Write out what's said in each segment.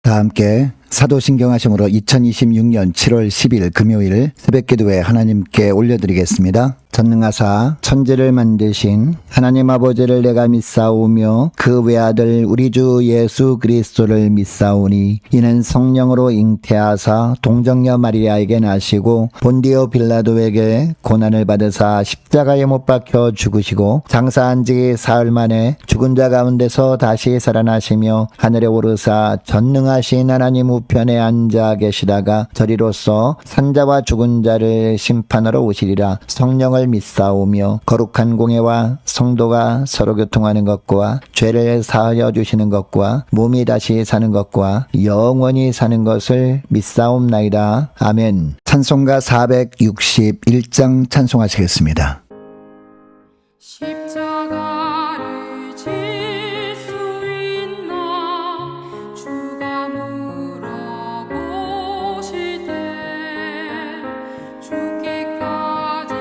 다 함께 사도신경하심으로 2026년 7월 10일 금요일 새벽기도에 하나님께 올려드리겠습니다. 전능하사 천지를 만드신 하나님 아버지를 내가 믿사오며 그 외아들 우리 주 예수 그리스도를 믿사오니 이는 성령으로 잉태하사 동정녀 마리아에게 나시고 본디오 빌라도에게 고난을 받으사 십자가에 못 박혀 죽으시고 장사한 지 사흘 만에 죽은 자 가운데서 다시 살아나시며 하늘에 오르사 전능하신 하나님 우편에 앉아 계시다가 저리로서 산자와 죽은 자를 심판하러 오시리라. 성령을 믿사오며 거룩한 공예와 성도가 서로 교통하는 것과 죄를 사하여 주시는 것과 몸이 다시 사는 것과 영원히 사는 것을 믿사옵나이다. 아멘. 찬송가 461장 찬송하시겠습니다. 십자가를 질 수 있나 주가 물어보실 때 죽기까지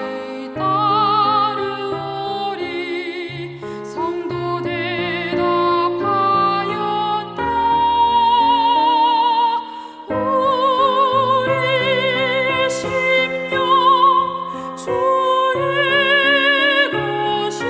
따르오리 성도 대답하였다. 우리의 심령 주의 것이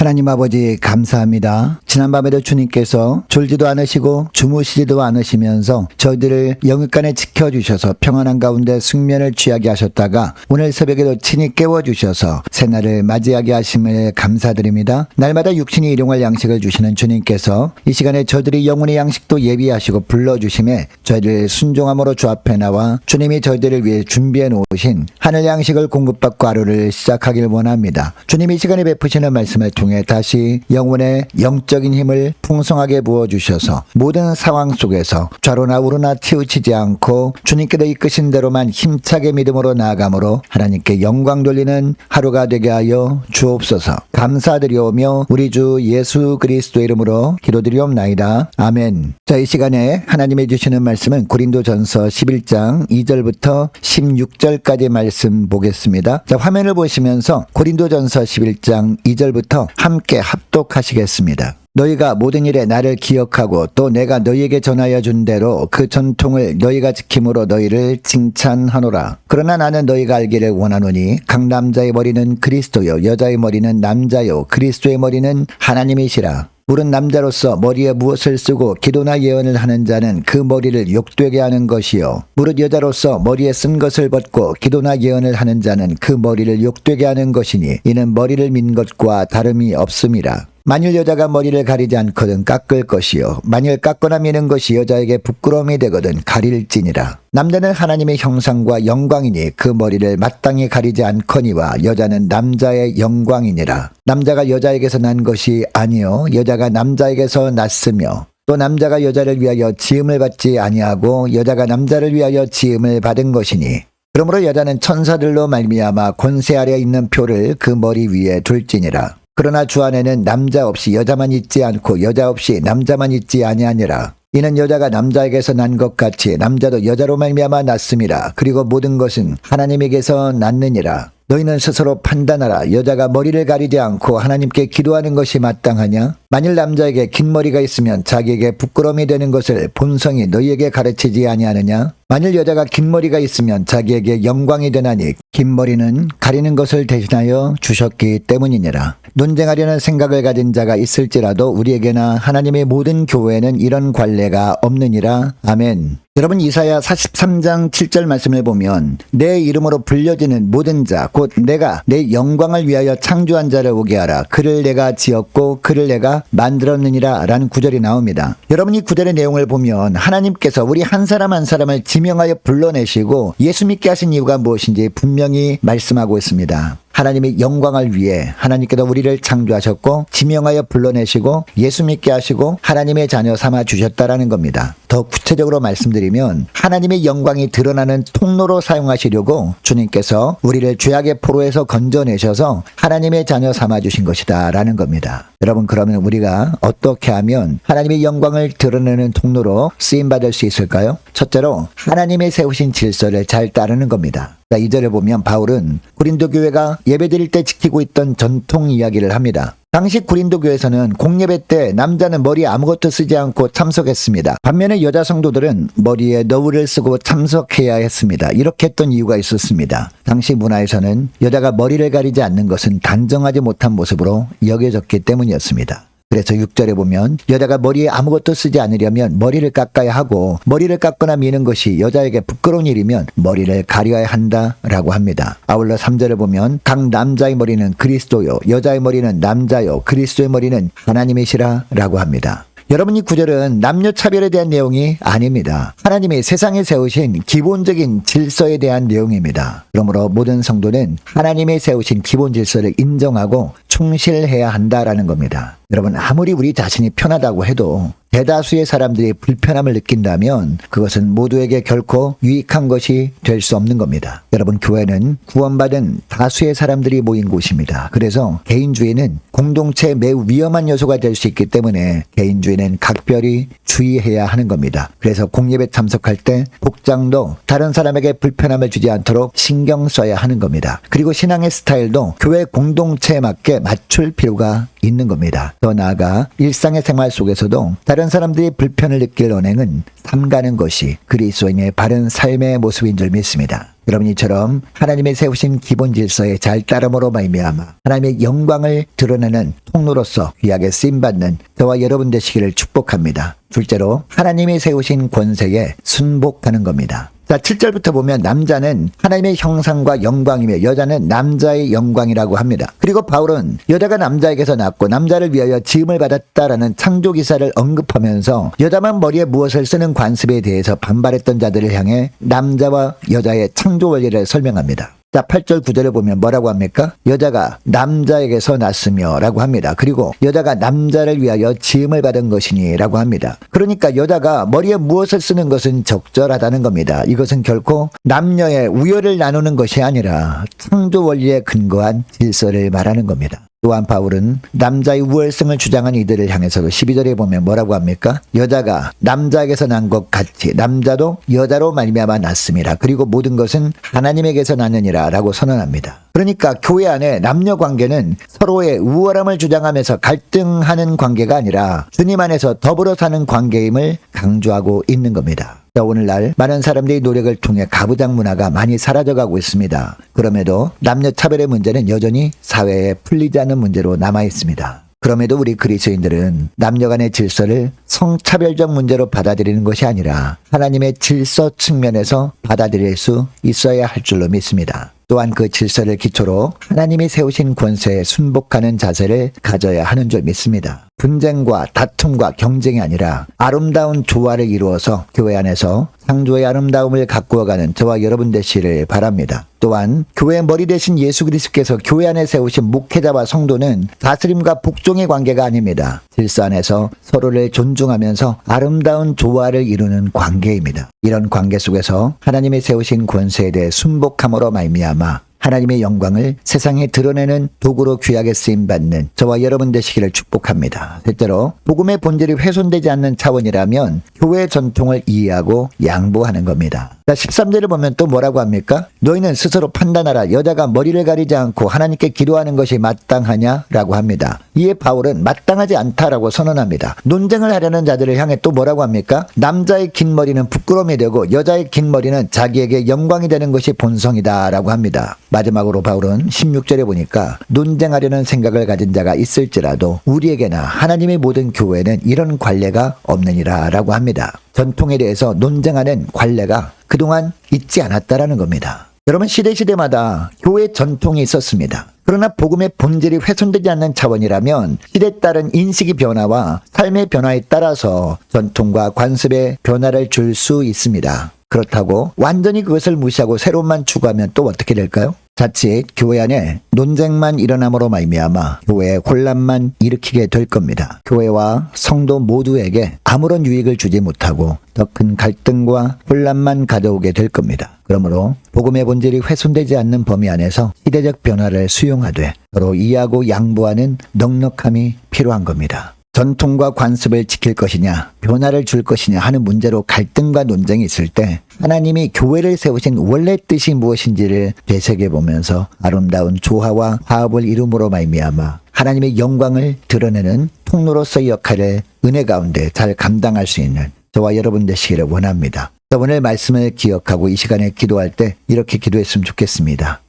하나님 아버지 감사합니다. 지난밤에도 주님께서 졸지도 않으시고 주무시지도 않으시면서 저희들을 영육간에 지켜주셔서 평안한 가운데 숙면을 취하게 하셨다가 오늘 새벽에도 친히 깨워주셔서 새날을 맞이하게 하심을 감사드립니다. 날마다 육신이 일용할 양식을 주시는 주님께서 이 시간에 저희들이 영혼의 양식도 예비하시고 불러주심에 저희들 순종함으로 주 앞에 나와 주님이 저희들을 위해 준비해 놓으신 하늘 양식을 공급받고 하루를 시작하길 원합니다. 주님이 이 시간에 베푸시는 말씀을 통해 다시 영혼의 영적인 힘을 풍성하게 부어주셔서 모든 상황 속에서 좌로나 우로나 치우치지 않고 주님께서 이끄신 대로만 힘차게 믿음으로 나아감으로 하나님께 영광 돌리는 하루가 되게 하여 주옵소서. 감사드리오며 우리 주 예수 그리스도의 이름으로 기도드리옵나이다. 아멘. 자, 이 시간에 하나님이 주시는 말씀은 고린도전서 11장 2절부터 16절까지 말씀 보겠습니다. 자, 화면을 보시면서 고린도전서 11장 2절부터 함께 합독하시겠습니다. 너희가 모든 일에 나를 기억하고 또 내가 너희에게 전하여 준 대로 그 전통을 너희가 지킴으로 너희를 칭찬하노라. 그러나 나는 너희가 알기를 원하노니 각 남자의 머리는 그리스도요 여자의 머리는 남자요 그리스도의 머리는 하나님이시라. 물은 남자로서 머리에 무엇을 쓰고 기도나 예언을 하는 자는 그 머리를 욕되게 하는 것이요 무릇 여자로서 머리에 쓴 것을 벗고 기도나 예언을 하는 자는 그 머리를 욕되게 하는 것이니 이는 머리를 민 것과 다름이 없음이라. 만일 여자가 머리를 가리지 않거든 깎을 것이요 만일 깎거나 미는 것이 여자에게 부끄러움이 되거든 가릴지니라. 남자는 하나님의 형상과 영광이니 그 머리를 마땅히 가리지 않거니와 여자는 남자의 영광이니라. 남자가 여자에게서 난 것이 아니요 여자가 남자에게서 났으며 또 남자가 여자를 위하여 지음을 받지 아니하고 여자가 남자를 위하여 지음을 받은 것이니 그러므로 여자는 천사들로 말미암아 권세 아래 있는 표를 그 머리 위에 둘지니라. 그러나 주 안에는 남자 없이 여자만 있지 않고 여자 없이 남자만 있지 아니하니라. 이는 여자가 남자에게서 난 것 같이 남자도 여자로 말미암아 났음이라. 그리고 모든 것은 하나님에게서 났느니라. 너희는 스스로 판단하라. 여자가 머리를 가리지 않고 하나님께 기도하는 것이 마땅하냐? 만일 남자에게 긴 머리가 있으면 자기에게 부끄러움이 되는 것을 본성이 너희에게 가르치지 아니하느냐? 만일 여자가 긴 머리가 있으면 자기에게 영광이 되나니 긴 머리는 가리는 것을 대신하여 주셨기 때문이니라. 논쟁하려는 생각을 가진 자가 있을지라도 우리에게나 하나님의 모든 교회에는 이런 관례가 없느니라. 아멘. 여러분 이사야 43장 7절 말씀을 보면 내 이름으로 불려지는 모든 자 곧 내가 내 영광을 위하여 창조한 자를 오게 하라. 그를 내가 지었고 그를 내가 만들었느니라 라는 구절이 나옵니다. 여러분 이 구절의 내용을 보면 하나님께서 우리 한 사람 한 사람을 지명하여 불러내시고 예수 믿게 하신 이유가 무엇인지 분명히 말씀하고 있습니다. 하나님의 영광을 위해 하나님께서 우리를 창조하셨고 지명하여 불러내시고 예수 믿게 하시고 하나님의 자녀 삼아 주셨다라는 겁니다. 더 구체적으로 말씀드리면 하나님의 영광이 드러나는 통로로 사용하시려고 주님께서 우리를 죄악의 포로에서 건져내셔서 하나님의 자녀 삼아 주신 것이다 라는 겁니다. 여러분 그러면 우리가 어떻게 하면 하나님의 영광을 드러내는 통로로 쓰임받을 수 있을까요? 첫째로 하나님의 세우신 질서를 잘 따르는 겁니다. 자, 2절에 보면 바울은 고린도 교회가 예배드릴 때 지키고 있던 전통 이야기를 합니다. 당시 고린도 교회에서는 공예배 때 남자는 머리에 아무것도 쓰지 않고 참석했습니다. 반면에 여자 성도들은 머리에 너울을 쓰고 참석해야 했습니다. 이렇게 했던 이유가 있었습니다. 당시 문화에서는 여자가 머리를 가리지 않는 것은 단정하지 못한 모습으로 여겨졌기 때문이었습니다. 그래서 6절에 보면 여자가 머리에 아무것도 쓰지 않으려면 머리를 깎아야 하고 머리를 깎거나 미는 것이 여자에게 부끄러운 일이면 머리를 가려야 한다라고 합니다. 아울러 3절에 보면 각 남자의 머리는 그리스도요 여자의 머리는 남자요 그리스도의 머리는 하나님이시라라고 합니다. 여러분 이 구절은 남녀 차별에 대한 내용이 아닙니다. 하나님이 세상에 세우신 기본적인 질서에 대한 내용입니다. 그러므로 모든 성도는 하나님이 세우신 기본 질서를 인정하고 충실해야 한다라는 겁니다. 여러분 아무리 우리 자신이 편하다고 해도 대다수의 사람들이 불편함을 느낀다면 그것은 모두에게 결코 유익한 것이 될 수 없는 겁니다. 여러분 교회는 구원받은 다수의 사람들이 모인 곳입니다. 그래서 개인주의는 공동체에 매우 위험한 요소가 될 수 있기 때문에 개인주의는 각별히 주의해야 하는 겁니다. 그래서 공예배 참석할 때 복장도 다른 사람에게 불편함을 주지 않도록 신경 써야 하는 겁니다. 그리고 신앙의 스타일도 교회 공동체에 맞게 맞출 필요가 있는 겁니다. 더 나아가 일상의 생활 속에서도 다른 사람들이 불편을 느낄 언행은 삼가는 것이 그리스도인의 바른 삶의 모습인 줄 믿습니다. 여러분 이처럼 하나님의 세우신 기본 질서에 잘 따름으로 말미암아 하나님의 영광을 드러내는 통로로서 귀하게 쓰임받는 저와 여러분 되시기를 축복합니다. 둘째로 하나님이 세우신 권세에 순복하는 겁니다. 자, 7절부터 보면 남자는 하나님의 형상과 영광이며 여자는 남자의 영광이라고 합니다. 그리고 바울은 여자가 남자에게서 낳고 남자를 위하여 지음을 받았다라는 창조 기사를 언급하면서 여자만 머리에 무엇을 쓰는 관습에 대해서 반발했던 자들을 향해 남자와 여자의 창조 원리를 설명합니다. 자, 8절 9절을 보면 뭐라고 합니까? 여자가 남자에게서 났으며 라고 합니다. 그리고 여자가 남자를 위하여 지음을 받은 것이니 라고 합니다. 그러니까 여자가 머리에 무엇을 쓰는 것은 적절하다는 겁니다. 이것은 결코 남녀의 우열을 나누는 것이 아니라 창조 원리에 근거한 질서를 말하는 겁니다. 또한 바울은 남자의 우월성을 주장한 이들을 향해서도 12절에 보면 뭐라고 합니까? 여자가 남자에게서 난 것 같이 남자도 여자로 말미암아 났음이라. 그리고 모든 것은 하나님에게서 났느니라 라고 선언합니다. 그러니까 교회 안에 남녀 관계는 서로의 우월함을 주장하면서 갈등하는 관계가 아니라 주님 안에서 더불어 사는 관계임을 강조하고 있는 겁니다. 자, 오늘날 많은 사람들이 노력을 통해 가부장 문화가 많이 사라져가고 있습니다. 그럼에도 남녀 차별의 문제는 여전히 사회에 풀리지 않는 문제로 남아 있습니다. 그럼에도 우리 그리스도인들은 남녀 간의 질서를 성차별적 문제로 받아들이는 것이 아니라 하나님의 질서 측면에서 받아들일 수 있어야 할 줄로 믿습니다. 또한 그 질서를 기초로 하나님이 세우신 권세에 순복하는 자세를 가져야 하는 줄 믿습니다. 분쟁과 다툼과 경쟁이 아니라 아름다운 조화를 이루어서 교회 안에서 창조의 아름다움을 가꾸어가는 저와 여러분 되시기를 바랍니다. 또한 교회의 머리 되신 예수 그리스도께서 교회 안에 세우신 목회자와 성도는 다스림과 복종의 관계가 아닙니다. 질서 안에서 서로를 존중하면서 아름다운 조화를 이루는 관계입니다. 이런 관계 속에서 하나님이 세우신 권세에 대해 순복함으로 말미암아 하나님의 영광을 세상에 드러내는 도구로 귀하게 쓰임받는 저와 여러분 되시기를 축복합니다. 셋째로 복음의 본질이 훼손되지 않는 차원이라면 교회의 전통을 이해하고 양보하는 겁니다. 자, 13절을 보면 또 뭐라고 합니까? 너희는 스스로 판단하라. 여자가 머리를 가리지 않고 하나님께 기도하는 것이 마땅하냐? 라고 합니다. 이에 바울은 마땅하지 않다라고 선언합니다. 논쟁을 하려는 자들을 향해 또 뭐라고 합니까? 남자의 긴 머리는 부끄러움이 되고 여자의 긴 머리는 자기에게 영광이 되는 것이 본성이다 라고 합니다. 마지막으로 바울은 16절에 보니까 논쟁하려는 생각을 가진 자가 있을지라도 우리에게나 하나님의 모든 교회는 이런 관례가 없느니라 라고 합니다. 전통에 대해서 논쟁하는 관례가 그동안 있지 않았다라는 겁니다. 여러분, 시대마다 교회 전통이 있었습니다. 그러나 복음의 본질이 훼손되지 않는 차원이라면 시대에 따른 인식의 변화와 삶의 변화에 따라서 전통과 관습에 변화를 줄 수 있습니다. 그렇다고 완전히 그것을 무시하고 새로운만 추구하면 또 어떻게 될까요? 자칫 교회 안에 논쟁만 일어남으로 말미암아 교회에 혼란만 일으키게 될 겁니다. 교회와 성도 모두에게 아무런 유익을 주지 못하고 더 큰 갈등과 혼란만 가져오게 될 겁니다. 그러므로 복음의 본질이 훼손되지 않는 범위 안에서 시대적 변화를 수용하되 서로 이해하고 양보하는 넉넉함이 필요한 겁니다. 전통과 관습을 지킬 것이냐, 변화를 줄 것이냐 하는 문제로 갈등과 논쟁이 있을 때 하나님이 교회를 세우신 원래 뜻이 무엇인지를 되새겨보면서 아름다운 조화와 화합을 이룸으로 말미암아 하나님의 영광을 드러내는 통로로서의 역할을 은혜 가운데 잘 감당할 수 있는 저와 여러분 되시기를 원합니다. 오늘 말씀을 기억하고 이 시간에 기도할 때 이렇게 기도했으면 좋겠습니다.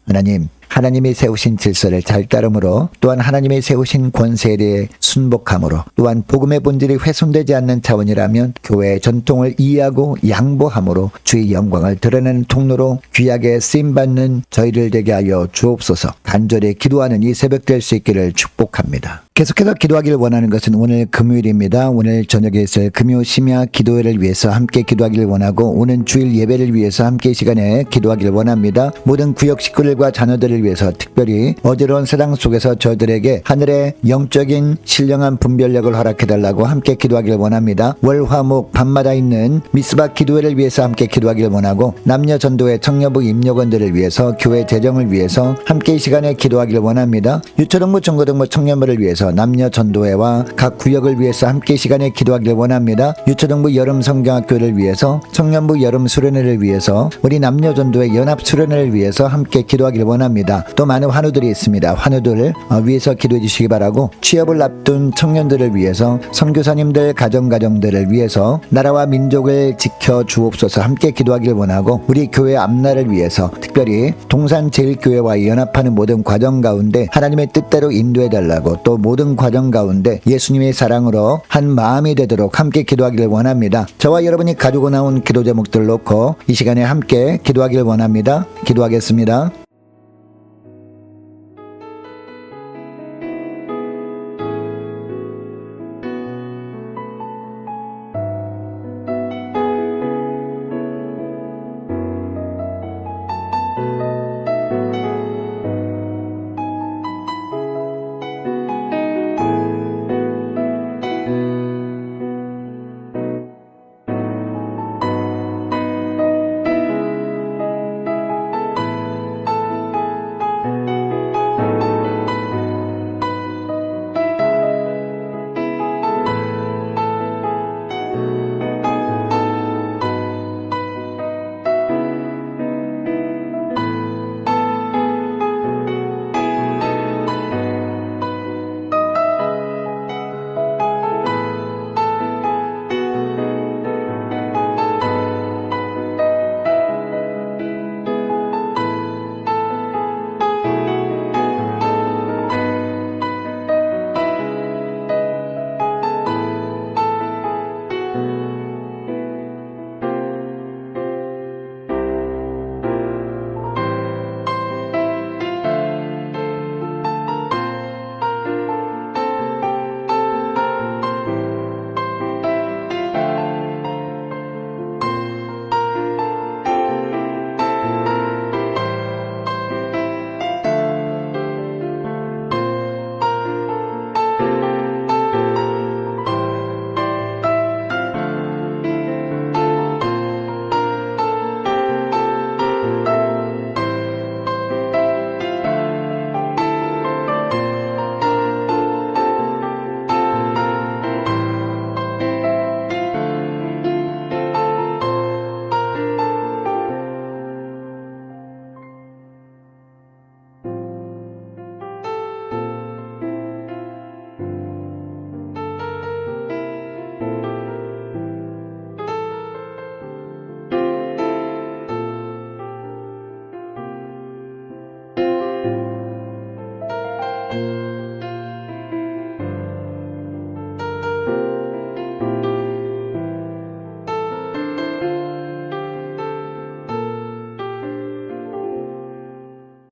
하나님이 세우신 질서를 잘 따름으로 또한 하나님이 세우신 권세에 대해 순복함으로 또한 복음의 본질이 훼손되지 않는 차원이라면 교회의 전통을 이해하고 양보함으로 주의 영광을 드러내는 통로로 귀하게 쓰임받는 저희를 되게 하여 주옵소서. 간절히 기도하는 이 새벽 될 수 있기를 축복합니다. 계속해서 기도하기를 원하는 것은 오늘 금요일입니다. 오늘 저녁에 있을 금요 심야 기도회를 위해서 함께 기도하기를 원하고 오는 주일 예배를 위해서 함께 이 시간에 기도하기를 원합니다. 모든 구역 식구들과 자녀들을 위해서 특별히 어지러운 세상 속에서 저들에게 하늘의 영적인 신령한 분별력을 허락해달라고 함께 기도하기를 원합니다. 월화목 밤마다 있는 미스바 기도회를 위해서 함께 기도하기를 원하고 남녀 전도회 청년부 임력원들을 위해서 교회 재정을 위해서 함께 이 시간에 기도하기를 원합니다. 유초등부 중고등부 청년부를 위해서 위해서, 남녀 전도회와 각 구역을 위해서 함께 시간에 기도하기를 원합니다. 유초등부 여름 성경학교를 위해서, 청년부 여름 수련회를 위해서, 우리 남녀 전도회 연합 수련회를 위해서 함께 기도하기를 원합니다. 또 많은 환우들이 있습니다. 환우들 위해서 기도해 주시기 바라고, 취업을 앞둔 청년들을 위해서, 선교사님들 가정들을 위해서 나라와 민족을 지켜 주옵소서 함께 기도하기를 원하고, 우리 교회 앞날을 위해서 특별히 동산제일교회와 연합하는 모든 과정 가운데 하나님의 뜻대로 인도해 달라고, 또 모든 과정 가운데 예수님의 사랑으로 한 마음이 되도록 함께 기도하기를 원합니다. 저와 여러분이 가지고 나온 기도 제목들을 놓고 이 시간에 함께 기도하기를 원합니다. 기도하겠습니다.